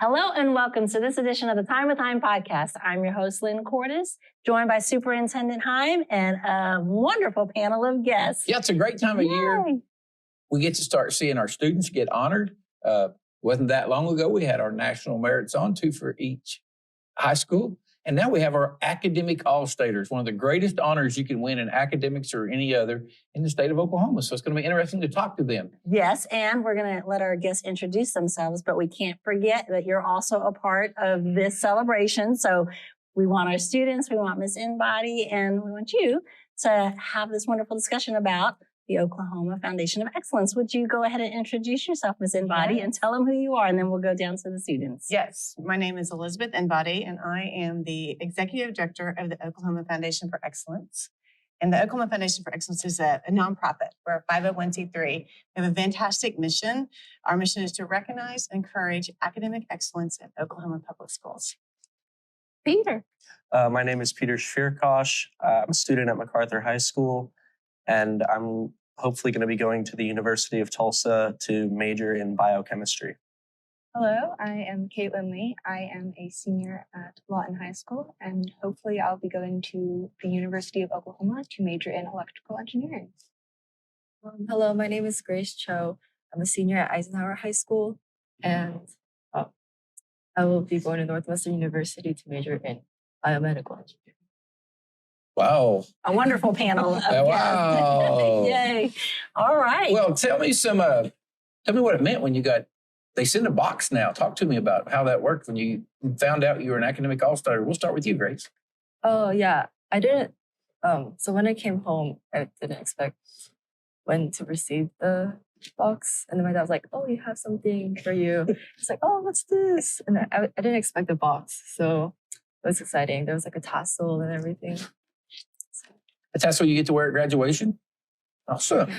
Hello and welcome to this edition of the Time with Hime podcast. I'm your host, Lynn Cordes, joined by Superintendent Hime and a wonderful panel of guests. Yeah, it's a great time of year. We get to start seeing our students get honored. Wasn't that long ago, we had our National Merits on, 2 for each high school. And now we have our Academic All-Staters, one of the greatest honors you can win in academics or any other in the state of Oklahoma. So it's going to be interesting to talk to them. Yes, and we're going to let our guests introduce themselves, but we can't forget that you're also a part of this celebration. So we want our students, we want Ms. Inbody, and we want you to have this wonderful discussion about the Oklahoma Foundation of Excellence. Would you go ahead and introduce yourself, Ms. Inbody, and tell them who you are, and then we'll go down to the students. Yes, my name is Elizabeth Inbody, and I am the Executive Director of the Oklahoma Foundation for Excellence. And the Oklahoma Foundation for Excellence is a nonprofit. We're a 501c3. We have a fantastic mission. Our mission is to recognize and encourage academic excellence in Oklahoma public schools. Peter. My name is Peter Shvirkosh. I'm a student at MacArthur High School, and I'm hopefully going to be going to the University of Tulsa to major in biochemistry. Hello, I am Caitlin Lee. I am a senior at Lawton High School, and hopefully I'll be going to the University of Oklahoma to major in electrical engineering. Hello, my name is Grace Cho. I'm a senior at Eisenhower High School, and I will be going to Northwestern University to major in biomedical engineering. Wow. A wonderful panel of Wow. Yay. All right. Well, tell me what it meant when they send a box now. Talk to me about how that worked when you found out you were an academic all-star. We'll start with you, Grace. Oh, yeah. I didn't. So when I came home, I didn't expect when to receive the box. And then my dad was like, oh, you have something for you. It's like, oh, what's this? And I didn't expect the box. So it was exciting. There was like a tassel and everything. A tassel you get to wear at graduation? Awesome.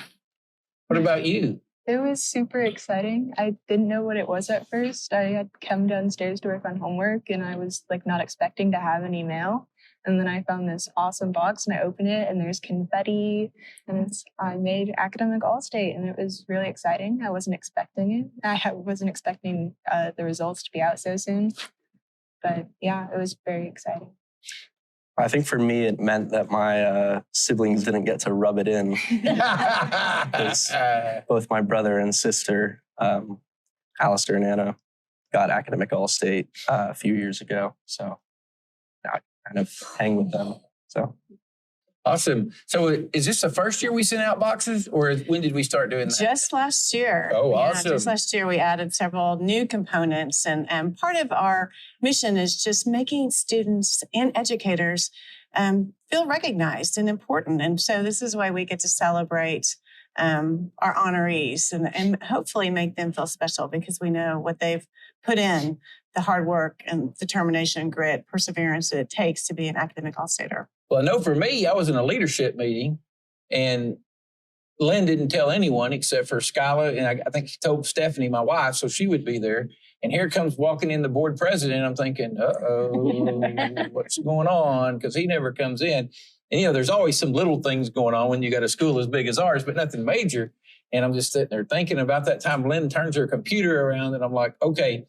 What about you? It was super exciting. I didn't know what it was at first. I had come downstairs to work on homework, and I was like not expecting to have any mail. And then I found this awesome box, and I opened it, and there's confetti, and I made Academic All-State, and it was really exciting. I wasn't expecting it. I wasn't expecting the results to be out so soon. But yeah, it was very exciting. I think for me, it meant that my siblings didn't get to rub it in. Because both my brother and sister, Alistair and Anna, got Academic All-State a few years ago. So I kind of hang with them. So Awesome. So is this the first year we sent out boxes, or when did we start doing that? Just last year. Oh, awesome. Yeah, just last year we added several new components, and part of our mission is just making students and educators feel recognized and important. And so this is why we get to celebrate our honorees and hopefully make them feel special, because we know what they've put in, the hard work and determination, grit, perseverance that it takes to be an academic all-stater. Well, I know for me, I was in a leadership meeting, and Lynn didn't tell anyone except for Skyla, and I think she told Stephanie, my wife, so she would be there. And here comes walking in the board president. I'm thinking, uh-oh, what's going on? Because he never comes in. And, there's always some little things going on when you got a school as big as ours, but nothing major. And I'm just sitting there thinking about that time Lynn turns her computer around, and I'm like, okay.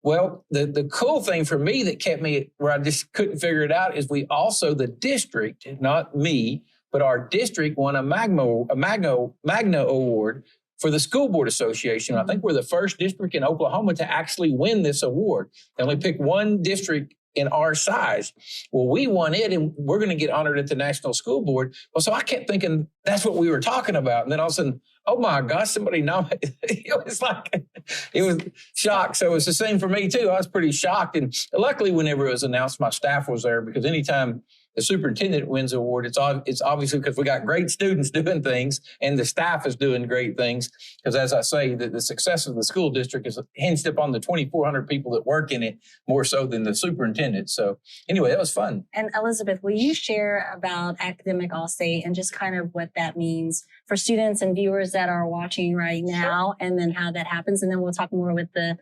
Well, the cool thing for me that kept me where I just couldn't figure it out is we also, the district, not me, but our district won a Magna Award for the School Board Association. I think we're the first district in Oklahoma to actually win this award. They only picked one district in our size. Well, we won it, and we're going to get honored at the National School Board. Well, so I kept thinking that's what we were talking about. And then all of a sudden, oh my gosh, somebody nominated. It was shocked. So it was the same for me too. I was pretty shocked. And luckily, whenever it was announced, my staff was there, because anytime the superintendent wins an award, it's obviously because we got great students doing things, and the staff is doing great things. Because as I say, the success of the school district is hinged upon the 2,400 people that work in it, more so than the superintendent. So anyway, that was fun. And Elizabeth, will you share about Academic All-State and just kind of what that means for students and viewers that are watching right now, and then how that happens? And then we'll talk more with the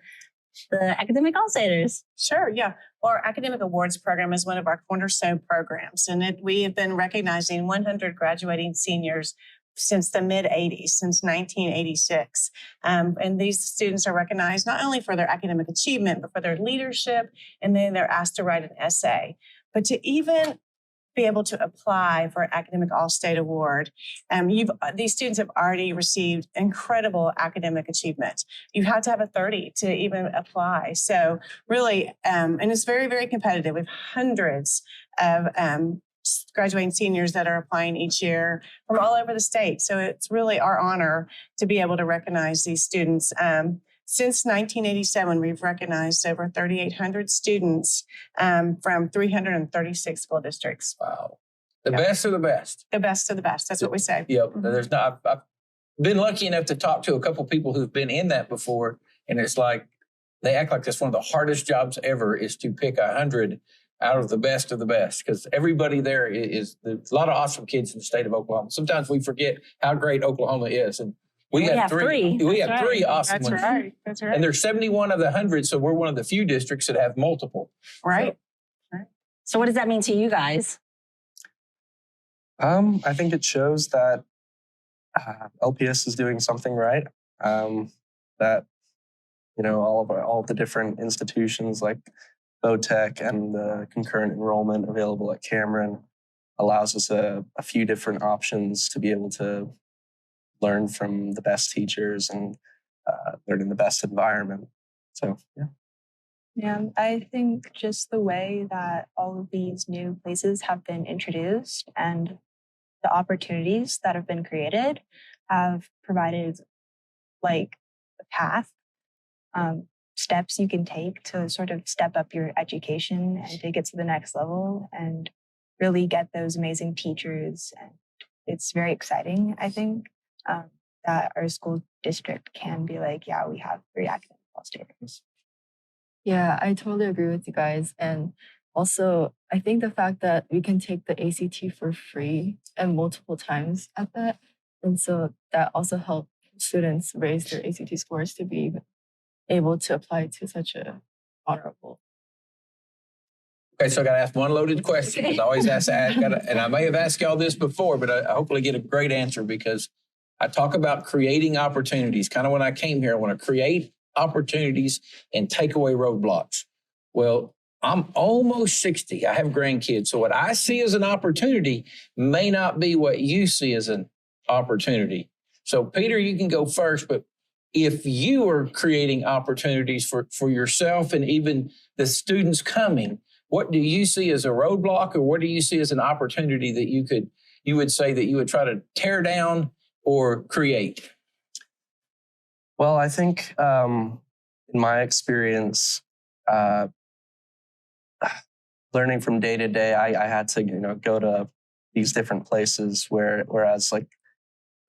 Academic All-Staters. Sure, yeah. Well, our Academic Awards program is one of our cornerstone programs, and we have been recognizing 100 graduating seniors since the mid 80s, since 1986. And these students are recognized not only for their academic achievement, but for their leadership. And then they're asked to write an essay. But to even be able to apply for an Academic All-State Award, these students have already received incredible academic achievement. You have to have a 30 to even apply. So really, and it's very, very competitive. We have hundreds of graduating seniors that are applying each year from all over the state. So it's really our honor to be able to recognize these students. Since 1987, we've recognized over 3,800 students from 336 school districts. Wow. The best of the best. The best of the best. That's what we say. Yep. There's not, I've been lucky enough to talk to a couple people who've been in that before. And it's like, they act like that's one of the hardest jobs ever is to pick 100 out of the best of the best. Because everybody there there's a lot of awesome kids in the state of Oklahoma. Sometimes we forget how great Oklahoma is. And we have three. We have three awesome ones. That's right. And there's 71 of the 100, so we're one of the few districts that have multiple. Right. So what does that mean to you guys? I think it shows that LPS is doing something right. That all of the different institutions like VOTEC and the concurrent enrollment available at Cameron allows us a few different options to be able to learn from the best teachers and learn in the best environment. So, yeah. Yeah, I think just the way that all of these new places have been introduced and the opportunities that have been created have provided like a path, steps you can take to sort of step up your education and take it to the next level and really get those amazing teachers. And it's very exciting, I think. That our school district can be like, yeah, we have 3 academic all-staters. Yeah, I totally agree with you guys. And also, I think the fact that we can take the ACT for free and multiple times at that. And so that also helps students raise their ACT scores to be able to apply to such a honorable. Okay, so I got to ask one loaded question because I always ask, and I may have asked y'all this before, but I hopefully get a great answer because I talk about creating opportunities. Kind of when I came here, I want to create opportunities and take away roadblocks. Well, I'm almost 60. I have grandkids. So what I see as an opportunity may not be what you see as an opportunity. So Peter, you can go first, but if you are creating opportunities for yourself and even the students coming, what do you see as a roadblock or what do you see as an opportunity that you would say that you would try to tear down or create? Well, I think in my experience, learning from day to day, I had to go to these different places whereas like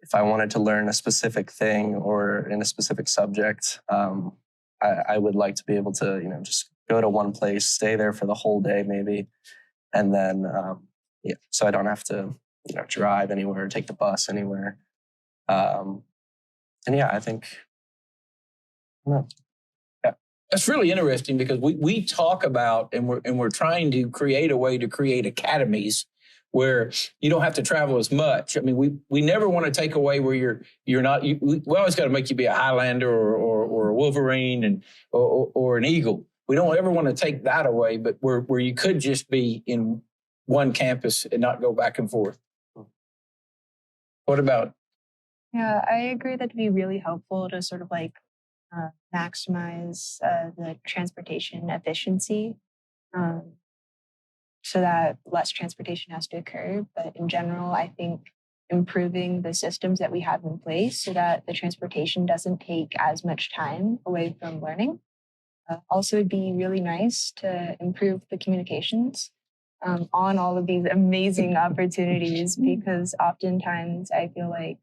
if I wanted to learn a specific thing or in a specific subject, I would like to be able to just go to one place, stay there for the whole day maybe, and then so I don't have to drive anywhere, take the bus anywhere. And yeah, I think. Yeah, that's really interesting because we talk about and we're trying to create a way to create academies where you don't have to travel as much. I mean, we never want to take away where you're not. We always got to make you be a Highlander or a Wolverine or an Eagle. We don't ever want to take that away, but where you could just be in one campus and not go back and forth. What about? Yeah, I agree that'd be really helpful to sort of like maximize the transportation efficiency so that less transportation has to occur. But in general, I think improving the systems that we have in place so that the transportation doesn't take as much time away from learning. Also, it'd be really nice to improve the communications on all of these amazing opportunities because oftentimes I feel like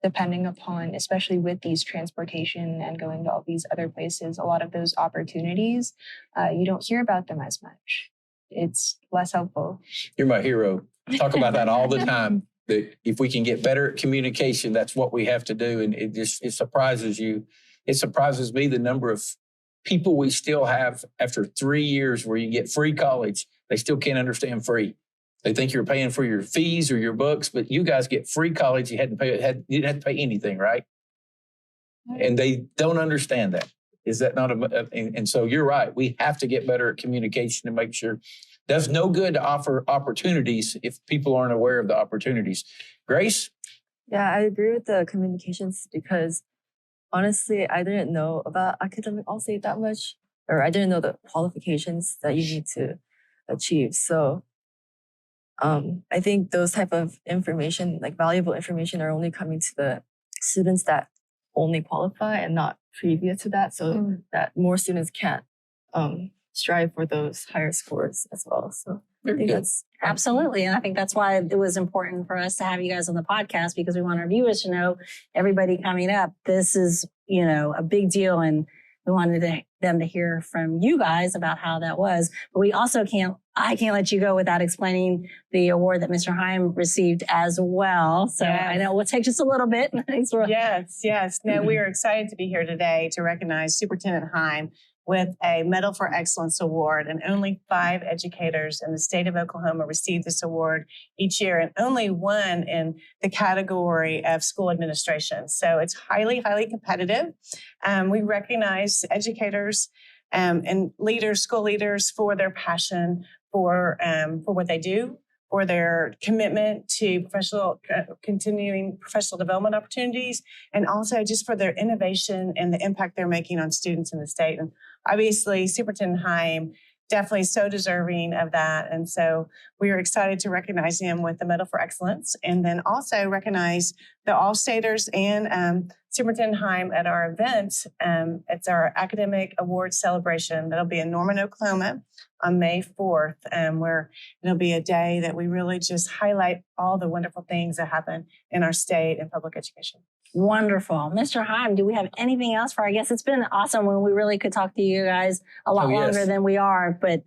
depending upon, especially with these transportation and going to all these other places, a lot of those opportunities, you don't hear about them as much. It's less helpful. You're my hero. I talk about that all the time, that if we can get better at communication, that's what we have to do. And it surprises you. It surprises me the number of people we still have after 3 years where you get free college. They still can't understand free. They think you're paying for your fees or your books, but you guys get free college. You didn't have to pay anything, right? And they don't understand that. Is that not and so you're right. We have to get better at communication and make sure. Does no good to offer opportunities if people aren't aware of the opportunities. Grace? Yeah, I agree with the communications because honestly, I didn't know about Academic All-State that much, or I didn't know the qualifications that you need to achieve. So I think those type of information, like valuable information, are only coming to the students that only qualify and not previous to that, so that more students can't strive for those higher scores as well. So I think that's absolutely. And I think that's why it was important for us to have you guys on the podcast, because we want our viewers to know, everybody coming up, this is, a big deal. And we wanted them to hear from you guys about how that was. But we also I can't let you go without explaining the award that Mr. Hime received as well. So yes. I know it will take just a little bit. Yes. No, we are excited to be here today to recognize Superintendent Hime with a Medal for Excellence award. And only 5 educators in the state of Oklahoma receive this award each year, and only 1 in the category of school administration. So it's highly, highly competitive. We recognize educators and leaders, school leaders, for their passion for what they do, for their commitment to continuing professional development opportunities, and also just for their innovation and the impact they're making on students in the state. And obviously, Superintendent Hime definitely so deserving of that. And so we are excited to recognize him with the Medal for Excellence, and then also recognize the All-Staters and Superintendent Hime at our event. It's our Academic Awards Celebration that'll be in Norman, Oklahoma on May 4th, where it'll be a day that we really just highlight all the wonderful things that happen in our state and public education. Wonderful. Mr. Hime, do we have anything else for our guests? It's been awesome when we really could talk to you guys a lot longer than we are, but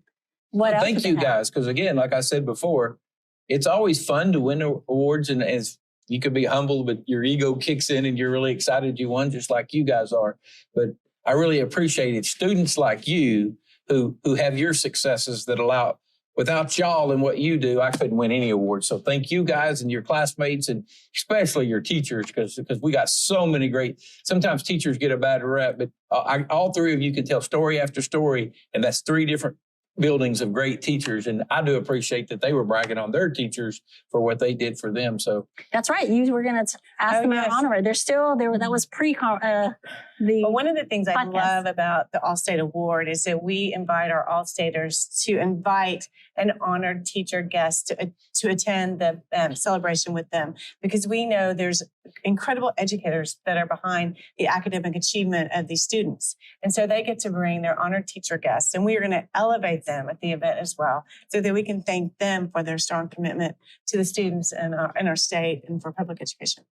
what else? Thank you guys, because again, like I said before, it's always fun to win awards, and as you could be humble, but your ego kicks in and you're really excited you won, just like you guys are. But I really appreciate it. Students like you who have your successes that allow. Without y'all and what you do, I couldn't win any awards. So thank you guys and your classmates, and especially your teachers, because we got so many great. Sometimes teachers get a bad rep, but all 3 of you can tell story after story, and that's 3 different buildings of great teachers. And I do appreciate that they were bragging on their teachers for what they did for them. So that's right. You were going to ask them an honor. They're still there. That was Well, one of the things I love about the All-State Award is that we invite our All-Staters to invite an honored teacher guest to attend the celebration with them, because we know there's incredible educators that are behind the academic achievement of these students. And so they get to bring their honored teacher guests, and we are going to elevate them at the event as well, so that we can thank them for their strong commitment to the students in our state and for public education.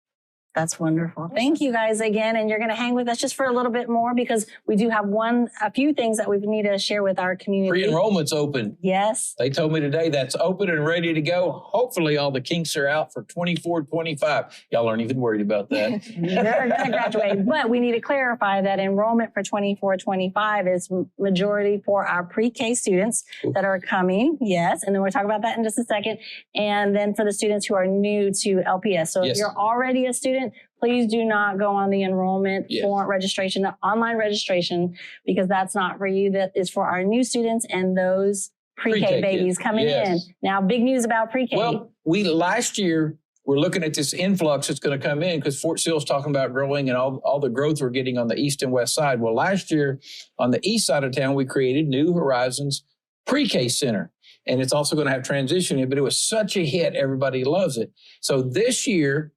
That's wonderful. Thank you guys again. And you're going to hang with us just for a little bit more, because we do have a few things that we need to share with our community. Pre-enrollment's open. Yes. They told me today that's open and ready to go. Hopefully all the kinks are out for 24-25. Y'all aren't even worried about that. They're going to graduate. But we need to clarify that enrollment for 24-25 is majority for our pre-K students that are coming. Yes. And then we'll talk about that in just a second. And then for the students who are new to LPS. So if you're already a student, please do not go on the enrollment form registration, the online registration, because that's not for you. That is for our new students and those pre-K babies coming in. Now, big news about pre-K. Well, last year, we're looking at this influx that's going to come in because Fort Sill's talking about growing and all the growth we're getting on the east and west side. Well, last year on the east side of town, we created New Horizons Pre-K Center. And it's also going to have transition in, but it was such a hit. Everybody loves it. So this year,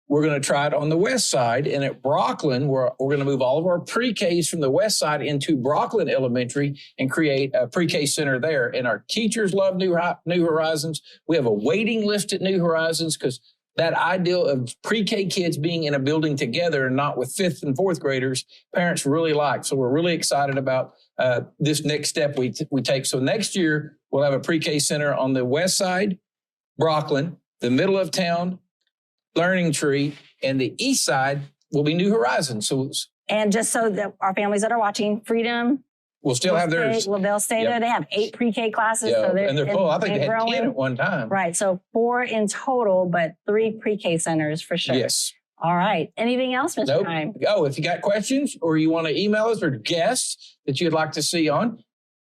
we're going to try it on the west side. And at Brockland, we're going to move all of our pre-Ks from the west side into Brockland Elementary and create a pre-K center there. And our teachers love New Horizons. We have a waiting list at New Horizons because that ideal of pre-K kids being in a building together and not with 5th and 4th graders, parents really like. So we're really excited about this next step we take. So next year, we'll have a pre-K center on the west side, Brockland, the middle of town, Learning Tree, and the east side will be New Horizons. And just so that our families that are watching, Freedom We'll still have theirs. Well, they'll stay Yep. there. They have 8 pre-K classes. Yeah, So they're, and they're full. I think they had 10 growing. at one time. Right. So 4 in total, but 3 pre-K centers for sure. Yes. All right. Anything else, Mr. Nope. Hime? Oh, if you got questions or you want to email us or guests that you'd like to see on,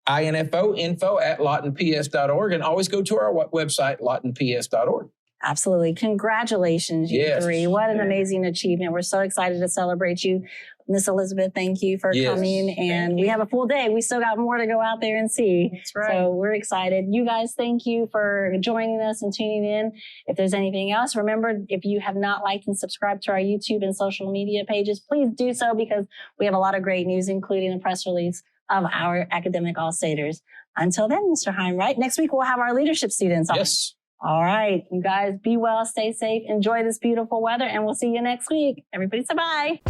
info@lawtonps.org, and always go to our website, lawtonps.org. Absolutely. Congratulations, you Yes. 3. What an amazing achievement. We're so excited to celebrate you. Miss Elizabeth, thank you for Yes. coming. And we have a full day. We still got more to go out there and see. That's right. So we're excited. You guys, thank you for joining us and tuning in. If there's anything else, remember, if you have not liked and subscribed to our YouTube and social media pages, please do so because we have a lot of great news, including a press release of our academic all-staters. Until then, Mr. Hime, right? Next week, we'll have our leadership students on. Yes. All right. You guys be well, stay safe, enjoy this beautiful weather, and we'll see you next week. Everybody say bye.